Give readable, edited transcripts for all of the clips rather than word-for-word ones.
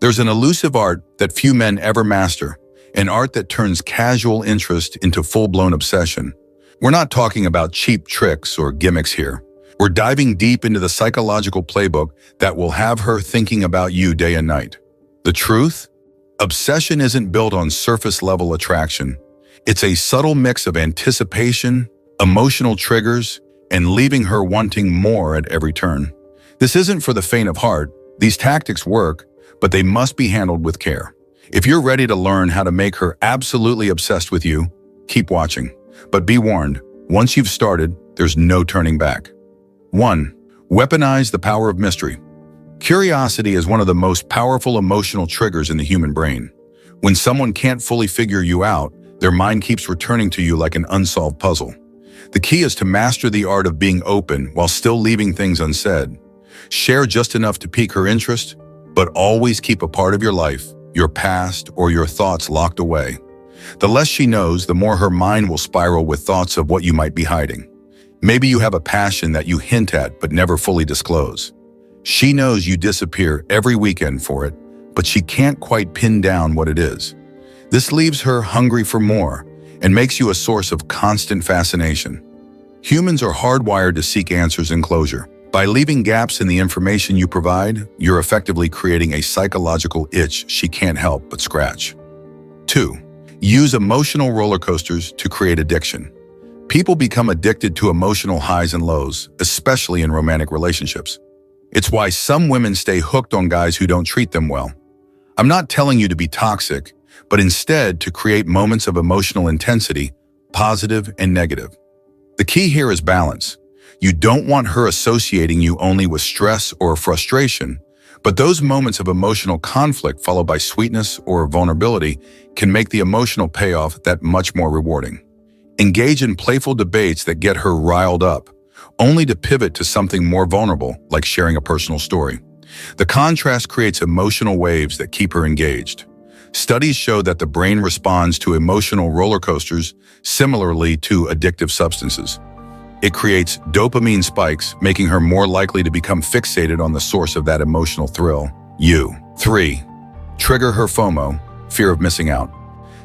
There's an elusive art that few men ever master, an art that turns casual interest into full-blown obsession. We're not talking about cheap tricks or gimmicks here. We're diving deep into the psychological playbook that will have her thinking about you day and night. The truth? Obsession isn't built on surface-level attraction. It's a subtle mix of anticipation, emotional triggers, and leaving her wanting more at every turn. This isn't for the faint of heart. These tactics work, but they must be handled with care. If you're ready to learn how to make her absolutely obsessed with you, keep watching. But be warned, once you've started, there's no turning back. 1. Weaponize the power of mystery. Curiosity is one of the most powerful emotional triggers in the human brain. When someone can't fully figure you out, their mind keeps returning to you like an unsolved puzzle. The key is to master the art of being open while still leaving things unsaid. Share just enough to pique her interest, but always keep a part of your life, your past, or your thoughts locked away. The less she knows, the more her mind will spiral with thoughts of what you might be hiding. Maybe you have a passion that you hint at but never fully disclose. She knows you disappear every weekend for it, but she can't quite pin down what it is. This leaves her hungry for more and makes you a source of constant fascination. Humans are hardwired to seek answers and closure. By leaving gaps in the information you provide, you're effectively creating a psychological itch she can't help but scratch. 2. Use emotional roller coasters to create addiction. People become addicted to emotional highs and lows, especially in romantic relationships. It's why some women stay hooked on guys who don't treat them well. I'm not telling you to be toxic, but instead to create moments of emotional intensity, positive and negative. The key here is balance. You don't want her associating you only with stress or frustration, but those moments of emotional conflict followed by sweetness or vulnerability can make the emotional payoff that much more rewarding. Engage in playful debates that get her riled up, only to pivot to something more vulnerable, like sharing a personal story. The contrast creates emotional waves that keep her engaged. Studies show that the brain responds to emotional roller coasters similarly to addictive substances. It creates dopamine spikes, making her more likely to become fixated on the source of that emotional thrill, you. 3. Trigger her FOMO, fear of missing out.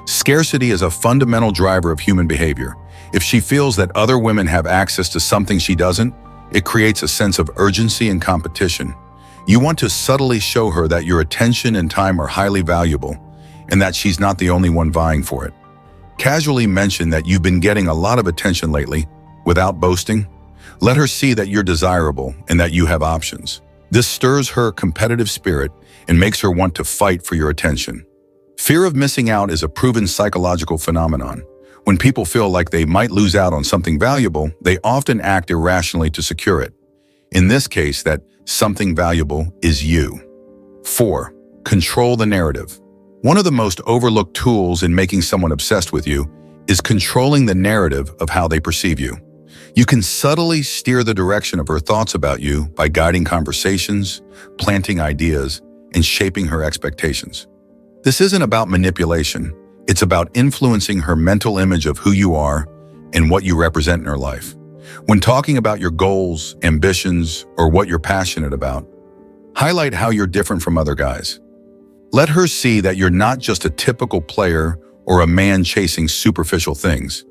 Scarcity is a fundamental driver of human behavior. If she feels that other women have access to something she doesn't, it creates a sense of urgency and competition. You want to subtly show her that your attention and time are highly valuable, and that she's not the only one vying for it. Casually mention that you've been getting a lot of attention lately, without boasting. Let her see that you're desirable and that you have options. This stirs her competitive spirit and makes her want to fight for your attention. Fear of missing out is a proven psychological phenomenon. When people feel like they might lose out on something valuable, they often act irrationally to secure it. In this case, that something valuable is you. 4. Control the narrative. One of the most overlooked tools in making someone obsessed with you is controlling the narrative of how they perceive you. You can subtly steer the direction of her thoughts about you by guiding conversations, planting ideas, and shaping her expectations. This isn't about manipulation. It's about influencing her mental image of who you are and what you represent in her life. When talking about your goals, ambitions, or what you're passionate about, highlight how you're different from other guys. Let her see that you're not just a typical player or a man chasing superficial things.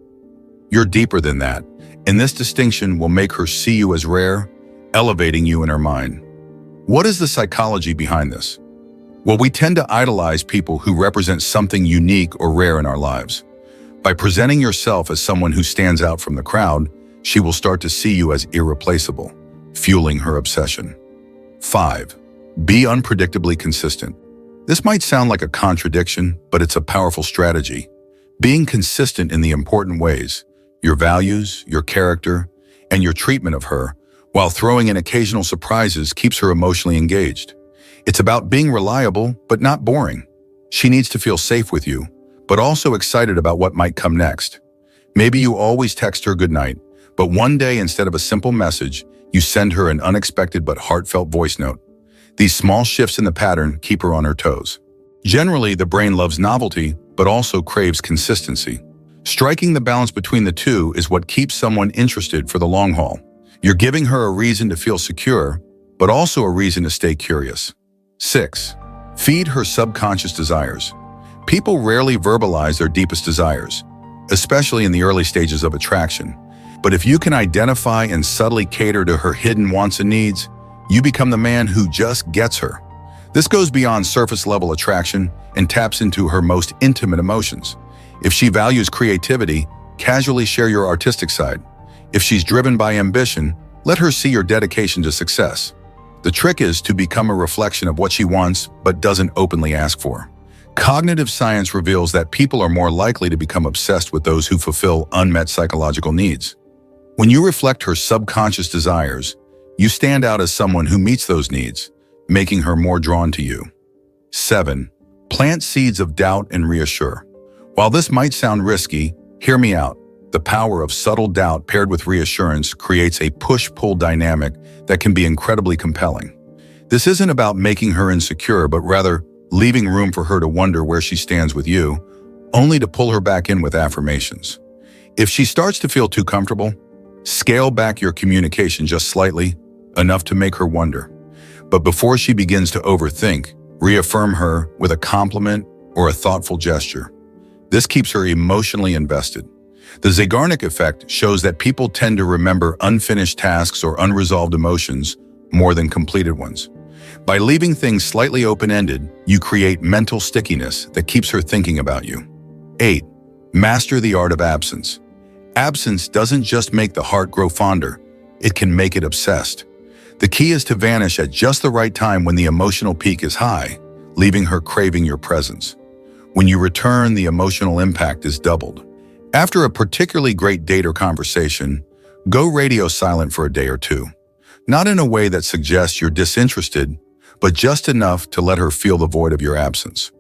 You're deeper than that, and this distinction will make her see you as rare, elevating you in her mind. What is the psychology behind this? Well, we tend to idolize people who represent something unique or rare in our lives. By presenting yourself as someone who stands out from the crowd, she will start to see you as irreplaceable, fueling her obsession. 5. Be unpredictably consistent. This might sound like a contradiction, but it's a powerful strategy. Being consistent in the important ways, your values, your character, and your treatment of her, while throwing in occasional surprises, keeps her emotionally engaged. It's about being reliable, but not boring. She needs to feel safe with you, but also excited about what might come next. Maybe you always text her goodnight, but one day, instead of a simple message, you send her an unexpected but heartfelt voice note. These small shifts in the pattern keep her on her toes. Generally, the brain loves novelty, but also craves consistency. Striking the balance between the two is what keeps someone interested for the long haul. You're giving her a reason to feel secure, but also a reason to stay curious. 6. Feed her subconscious desires. People rarely verbalize their deepest desires, especially in the early stages of attraction. But if you can identify and subtly cater to her hidden wants and needs, you become the man who just gets her. This goes beyond surface-level attraction and taps into her most intimate emotions. If she values creativity, casually share your artistic side. If she's driven by ambition, let her see your dedication to success. The trick is to become a reflection of what she wants but doesn't openly ask for. Cognitive science reveals that people are more likely to become obsessed with those who fulfill unmet psychological needs. When you reflect her subconscious desires, you stand out as someone who meets those needs, making her more drawn to you. 7. Plant seeds of doubt and reassure. While this might sound risky, hear me out. The power of subtle doubt paired with reassurance creates a push-pull dynamic that can be incredibly compelling. This isn't about making her insecure, but rather leaving room for her to wonder where she stands with you, only to pull her back in with affirmations. If she starts to feel too comfortable, scale back your communication just slightly, enough to make her wonder. But before she begins to overthink, reaffirm her with a compliment or a thoughtful gesture. This keeps her emotionally invested. The Zeigarnik effect shows that people tend to remember unfinished tasks or unresolved emotions more than completed ones. By leaving things slightly open-ended, you create mental stickiness that keeps her thinking about you. 8. Master the art of absence. Absence doesn't just make the heart grow fonder, it can make it obsessed. The key is to vanish at just the right time when the emotional peak is high, leaving her craving your presence. When you return, the emotional impact is doubled. After a particularly great date or conversation, go radio silent for a day or two. Not in a way that suggests you're disinterested, but just enough to let her feel the void of your absence.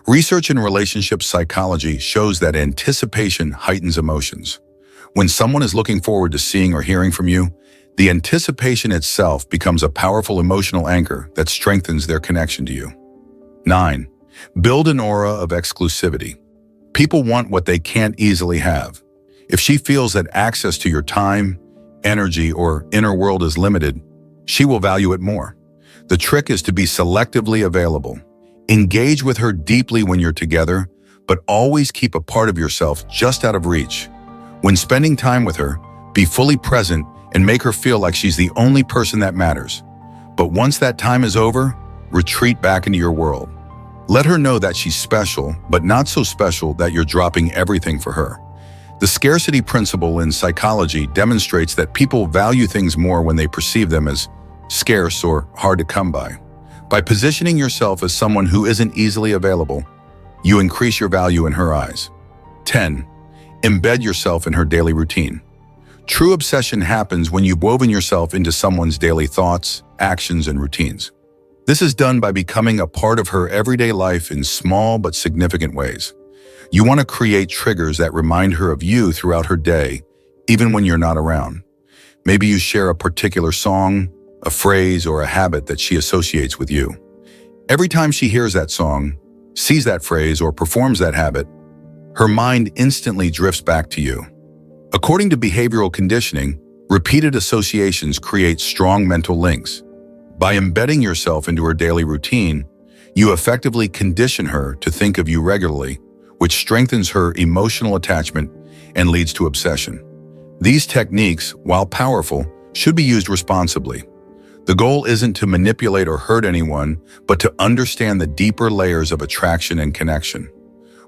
Research in relationship psychology shows that anticipation heightens emotions. When someone is looking forward to seeing or hearing from you, the anticipation itself becomes a powerful emotional anchor that strengthens their connection to you. 9. Build an aura of exclusivity. People want what they can't easily have. If she feels that access to your time, energy, or inner world is limited, she will value it more. The trick is to be selectively available. Engage with her deeply when you're together, but always keep a part of yourself just out of reach. When spending time with her, be fully present and make her feel like she's the only person that matters. But once that time is over, retreat back into your world. Let her know that she's special, but not so special that you're dropping everything for her. The scarcity principle in psychology demonstrates that people value things more when they perceive them as scarce or hard to come by. By positioning yourself as someone who isn't easily available, you increase your value in her eyes. 10. Embed yourself in her daily routine. True obsession happens when you've woven yourself into someone's daily thoughts, actions, and routines. This is done by becoming a part of her everyday life in small but significant ways. You want to create triggers that remind her of you throughout her day, even when you're not around. Maybe you share a particular song, a phrase, or a habit that she associates with you. Every time she hears that song, sees that phrase, or performs that habit, her mind instantly drifts back to you. According to behavioral conditioning, repeated associations create strong mental links. By embedding yourself into her daily routine, you effectively condition her to think of you regularly, which strengthens her emotional attachment and leads to obsession. These techniques, while powerful, should be used responsibly. The goal isn't to manipulate or hurt anyone, but to understand the deeper layers of attraction and connection.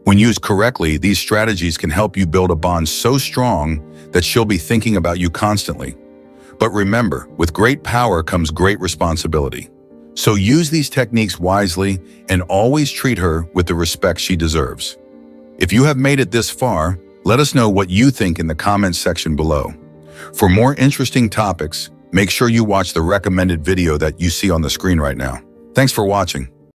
When used correctly, these strategies can help you build a bond so strong that she'll be thinking about you constantly. But remember, with great power comes great responsibility. So use these techniques wisely and always treat her with the respect she deserves. If you have made it this far, let us know what you think in the comments section below. For more interesting topics, make sure you watch the recommended video that you see on the screen right now. Thanks for watching.